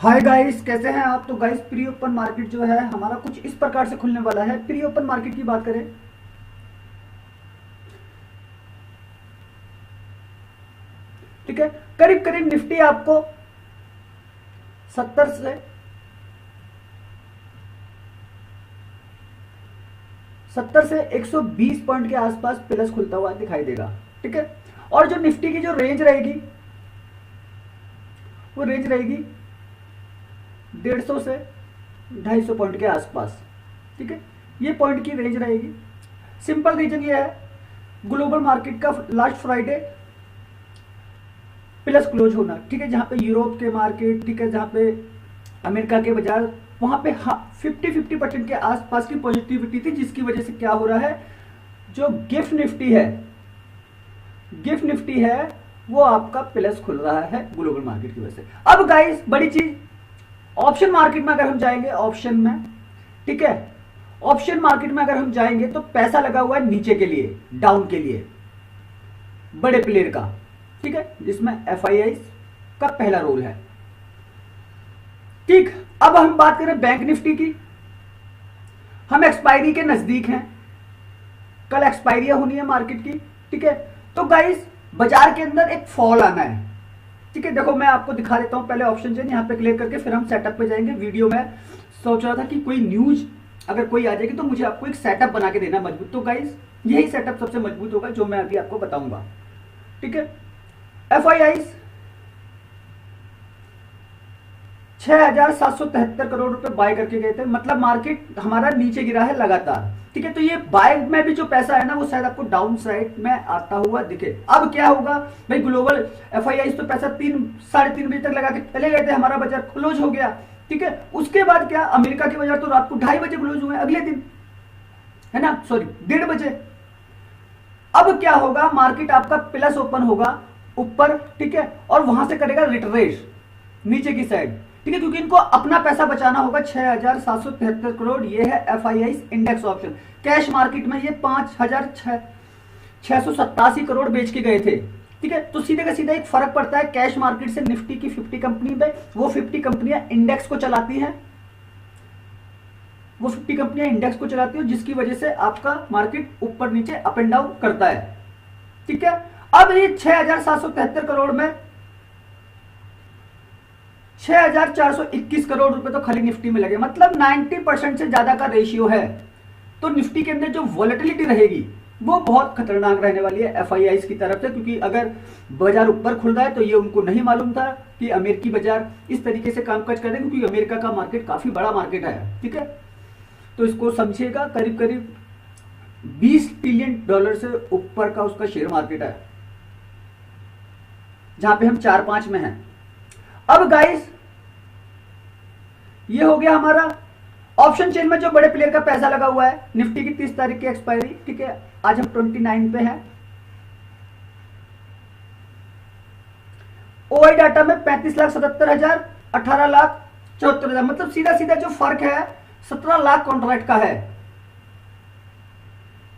Hi guys, कैसे हैं आप। तो गाइस, प्री ओपन मार्केट जो है हमारा कुछ इस प्रकार से खुलने वाला है। प्री ओपन मार्केट की बात करें, ठीक है, करीब करीब निफ्टी आपको 70 से 120 पॉइंट के आसपास प्लस खुलता हुआ दिखाई देगा। ठीक है, और जो निफ्टी की जो रेंज रहेगी वो रेंज रहेगी 150 से 250 पॉइंट के आसपास। ठीक है, ये पॉइंट की रेंज रहेगी। सिंपल रीजन ये है, ग्लोबल मार्केट का लास्ट फ्राइडे प्लस क्लोज होना। ठीक है, जहां पे यूरोप के मार्केट, ठीक है, जहां पे अमेरिका के बाजार, वहां पे 50% के आसपास की पॉजिटिविटी थी, जिसकी वजह से क्या हो रहा है, जो गिफ्ट निफ्टी है वो आपका प्लस खुल रहा है ग्लोबल मार्केट की वजह से। अब गाइस, बड़ी चीज, ऑप्शन मार्केट में अगर हम जाएंगे, ऑप्शन में, ठीक है, ऑप्शन मार्केट में अगर हम जाएंगे तो पैसा लगा हुआ है नीचे के लिए, डाउन के लिए, बड़े प्लेयर का। ठीक है, जिसमें एफआईआई का पहला रोल है। ठीक, अब हम बात करें बैंक निफ्टी की। हम एक्सपायरी के नजदीक हैं, कल एक्सपायरी होनी है मार्केट की। ठीक है, तो गाइस, बाजार के अंदर एक फॉल आना है। ठीक है, देखो मैं आपको दिखा देता हूं, पहले ऑप्शन चेन यहां पे क्लिक करके फिर हम सेटअप पे जाएंगे। वीडियो में सोच रहा था कि कोई न्यूज अगर कोई आ जाएगी तो मुझे आपको एक सेटअप बना के देना मजबूत। तो गाइस, यही सेटअप सबसे मजबूत होगा जो मैं अभी आपको बताऊंगा। ठीक है, एफआईआई 6,773 करोड़ रुपए बाय करके गए थे, मतलब मार्केट हमारा नीचे गिरा है लगातार। ठीक है, तो ये बाय में भी जो पैसा है ना, वो शायद आपको डाउन साइड में आता हुआ दिखे। अब क्या होगा भाई, ग्लोबल एफआईआई तो पैसा 3-3:30 बजे तक लगा के चले गए थे, हमारा बाजार क्लोज हो गया। ठीक है, उसके बाद क्या, अमेरिका के बाजार तो रात को 2:30 बजे क्लोज हुए, अगले दिन, है ना, सॉरी 1:30 बजे। अब क्या होगा, मार्केट आपका प्लस ओपन होगा ऊपर, ठीक है, और वहां से करेगा रिट्रेस नीचे की साइड। ठीक है, क्योंकि इनको अपना पैसा बचाना होगा। 6,773 करोड़ ये है FII index option. Cash market में ये 5,687 करोड़ बेच के गए थे। ठीक है, तो सीधे का सीधा एक फर्क पड़ता है कैश मार्केट से निफ्टी की 50 कंपनी में। वो 50 कंपनियां इंडेक्स को चलाती हैं, जिसकी वजह से आपका मार्केट ऊपर नीचे अप एंड डाउन करता है। ठीक है, अब ये 6,773 करोड़ में 6,421 करोड़ रुपए तो खाली निफ्टी में लगे, मतलब 90% से ज्यादा का रेशियो है। तो निफ्टी के अंदर जो वॉलेटिलिटी रहेगी वो बहुत खतरनाक रहने वाली है एफआईआई की तरफ से, क्योंकि अगर बाजार ऊपर खुल रहा है तो ये उनको नहीं मालूम था कि अमेरिकी बाजार इस तरीके से कामकाज करेगा, क्योंकि अमेरिका का मार्केट काफी बड़ा मार्केट है। ठीक है, तो इसको समझिएगा, करीब करीब $20 ट्रिलियन से ऊपर का उसका शेयर मार्केट है, जहां पे हम 4-5 में हैं। अब गाइस, ये हो गया हमारा ऑप्शन चेन में जो बड़े प्लेयर का पैसा लगा हुआ है। निफ्टी की 30 तारीख की एक्सपायरी, ठीक है, आज हम 29 पे हैं। ओआई डाटा में 35,77,000, 18,74,000, मतलब सीधा सीधा जो फर्क है 17 लाख कॉन्ट्रैक्ट का है।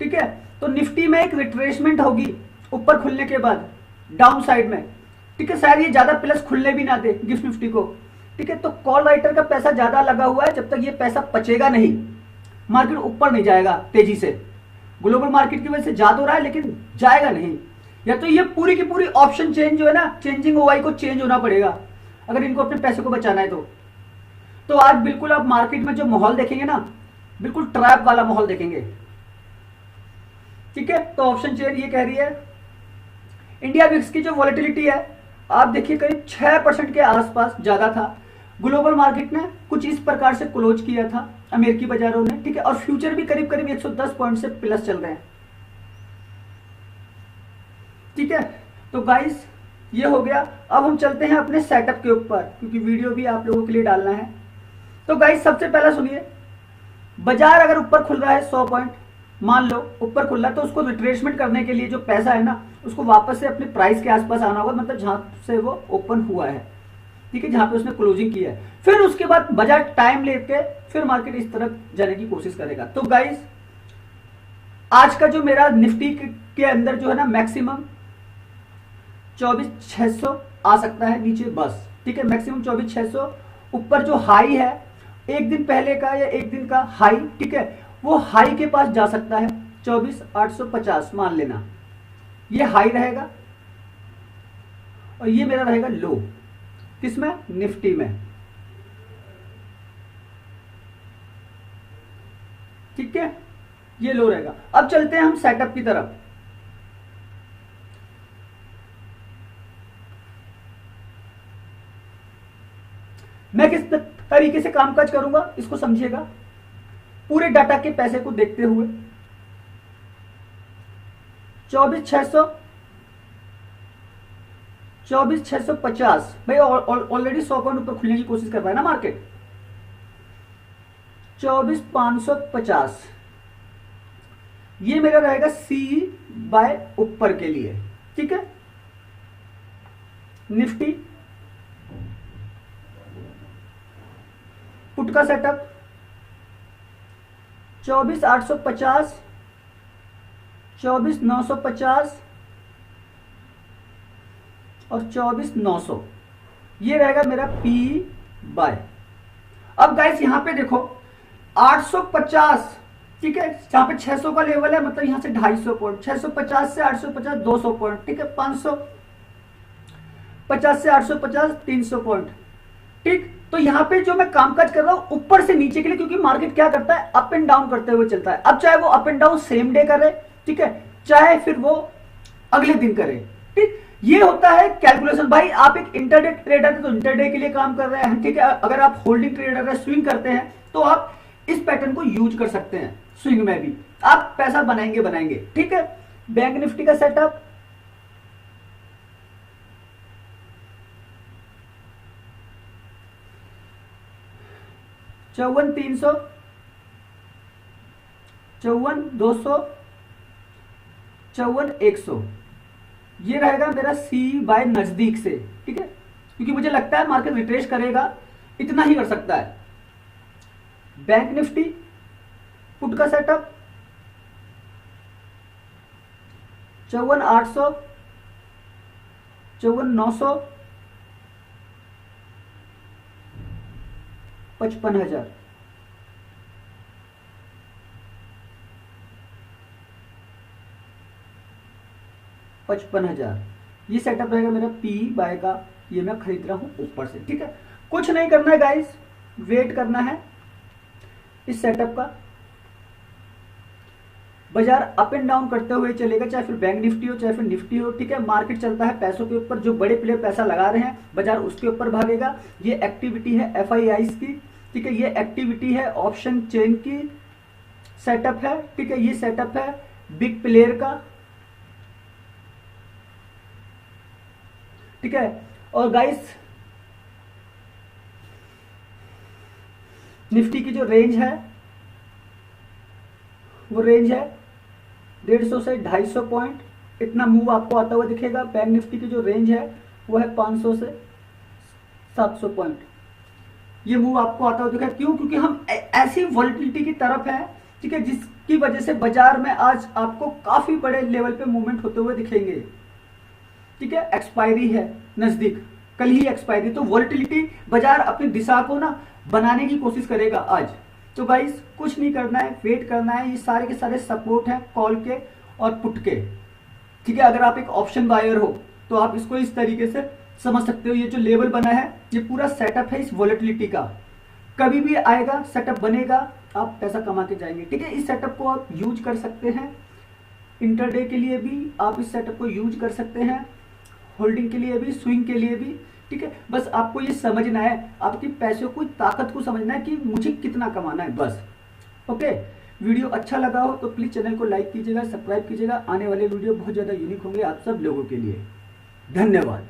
ठीक है, तो निफ्टी में एक रिट्रेसमेंट होगी ऊपर खुलने के बाद डाउन साइड में। ठीक है, शायद ये ज्यादा प्लस खुलने भी ना दे गिफ्ट निफ्टी को। ठीक है, तो कॉल राइटर का पैसा ज्यादा लगा हुआ है, जब तक ये पैसा पचेगा नहीं मार्केट ऊपर नहीं जाएगा तेजी से। ग्लोबल मार्केट की वजह से ज्यादा हो रहा है लेकिन जाएगा नहीं। या तो ये पूरी की पूरी ऑप्शन चेंज जो है ना, चेंजिंग ओआई को चेंज होना पड़ेगा अगर इनको अपने पैसे को बचाना है तो आज बिल्कुल आप मार्केट में जो माहौल देखेंगे ना, बिल्कुल ट्रैप वाला माहौल देखेंगे। ठीक है, तो ऑप्शन चेन ये कह रही है, इंडिया विक्स की जो वॉलेटिलिटी है आप देखिए करीब 6% के आसपास ज्यादा था। ग्लोबल मार्केट ने कुछ इस प्रकार से क्लोज किया था अमेरिकी बाजारों ने। ठीक है, और फ्यूचर भी करीब करीब 110 पॉइंट से प्लस चल रहे हैं। ठीक है, तो गाइस, ये हो गया। अब हम चलते हैं अपने सेटअप के ऊपर, क्योंकि वीडियो भी आप लोगों के लिए डालना है। तो गाइस, सबसे पहला सुनिए, बाजार अगर ऊपर खुल रहा है 100 पॉइंट, मान लो ऊपर खुल रहा है, तो उसको रिट्रेसमेंट करने के लिए जो पैसा है ना, उसको वापस से अपने प्राइस के आसपास आना होगा, मतलब जहां से वो ओपन हुआ है। ठीक है, जहां पे उसने क्लोजिंग की है। फिर उसके बाद बाजार टाइम लेके फिर मार्केट इस तरफ जाने की कोशिश करेगा। तो गाइस, आज का जो मेरा निफ्टी के अंदर जो है ना, मैक्सिमम 24,600 आ सकता है नीचे बस। ठीक है, मैक्सिमम 24,600 ऊपर जो हाई है एक दिन पहले का या एक दिन का हाई, ठीक है, वो हाई के पास जा सकता है 24,850 मान लेना, ये हाई रहेगा और ये मेरा रहेगा लो, किसमें, निफ्टी में, ठीक है, ये लो रहेगा। अब चलते हैं हम सेटअप की तरफ। मैं किस तरीके से कामकाज करूंगा इसको समझिएगा। पूरे डाटा के पैसे को देखते हुए 24,650 भाई ऑलरेडी 100 पॉइंट ऊपर खुलने की कोशिश कर रहा है ना मार्केट। 24,550 ये मेरा रहेगा सी बाय ऊपर के लिए, ठीक है। निफ्टी पुट का सेटअप 24,850, 24,950 और 24,900, ये रहेगा मेरा पी बाय। अब गाइस यहां पे देखो 850, ठीक है, जहां पे 600 का लेवल है, मतलब यहां से 250 पॉइंट, 650 से 850 200 पॉइंट, ठीक है, 550 से 850 300 पॉइंट, ठीक। तो यहां पे जो मैं कामकाज कर रहा हूं ऊपर से नीचे के लिए, क्योंकि मार्केट क्या करता है, अप एंड डाउन करते हुए चलता है। अब चाहे वो up and down same day करे, ठीक है, चाहे फिर वो अगले दिन करे, ठीक। ये होता है कैलकुलेशन। भाई आप एक इंटरडे ट्रेडर है तो इंटरडे के लिए काम कर रहे हैं, ठीक है। अगर आप होल्डिंग ट्रेडर है, स्विंग करते हैं, तो आप इस पैटर्न को यूज कर सकते हैं, स्विंग में भी आप पैसा बनाएंगे, ठीक है। बैंक निफ्टी का सेटअप 54,300, 54,200, 54,100, ये रहेगा मेरा सी बाय नजदीक से, ठीक है, क्योंकि मुझे लगता है मार्केट रिट्रेस करेगा, इतना ही कर सकता है। बैंक निफ्टी पुट का सेटअप 54,800, 54,900, 55,000, ये सेटअप रहेगा मेरा पी बाय का। ये मैं खरीद रहा हूं ऊपर से, ठीक है। कुछ नहीं करना है गाइस, वेट करना है इस सेटअप का। बाजार अप एंड डाउन करते हुए चलेगा, चाहे फिर बैंक निफ्टी हो चाहे फिर निफ्टी हो, ठीक है। मार्केट चलता है पैसों के ऊपर, जो बड़े प्लेयर पैसा लगा रहे हैं बाजार उसके ऊपर भागेगा। ये एक्टिविटी है एफआईआईज की, ठीक है, ये एक्टिविटी है ऑप्शन चेन की सेटअप है, ठीक है। ये सेटअप है बिग प्लेयर का, ठीक है। और गाइस निफ्टी की जो रेंज है वो रेंज है 150 से 250 पॉइंट, इतना मूव आपको आता हुआ दिखेगा। बैंक निफ्टी की जो रेंज है वो है 500 से 700 पॉइंट, ये मूव आपको आता हुआ दिखेगा। क्यों? क्योंकि हम ऐसी वॉलिटिलिटी की तरफ है, ठीक है, जिसकी वजह से बाजार में आज आपको काफी बड़े लेवल पे मूवमेंट होते हुए दिखेंगे, ठीक है। एक्सपायरी है नजदीक, कल ही एक्सपायरी, तो वॉलिटिलिटी बाजार अपनी दिशा को ना बनाने की कोशिश करेगा आज। तो गाइस कुछ नहीं करना है, वेट करना है। ये सारे के सारे सपोर्ट हैं कॉल के और पुट के, ठीक है। अगर आप एक ऑप्शन बायर हो तो आप इसको इस तरीके से समझ सकते हो। ये जो लेवल बना है ये पूरा सेटअप है इस वॉलिटिलिटी का, कभी भी आएगा सेटअप बनेगा, आप पैसा कमा के जाएंगे, ठीक है। इस सेटअप को आप यूज कर सकते हैं, इंटरडे के लिए भी आप इस सेटअप को यूज कर सकते हैं, होल्डिंग के लिए भी, स्विंग के लिए भी, ठीक है। बस आपको ये समझना है, आपकी पैसों की ताकत को समझना है कि मुझे कितना कमाना है, बस। ओके, वीडियो अच्छा लगा हो तो प्लीज चैनल को लाइक कीजिएगा, सब्सक्राइब कीजिएगा। आने वाले वीडियो बहुत ज्यादा यूनिक होंगे आप सब लोगों के लिए। धन्यवाद।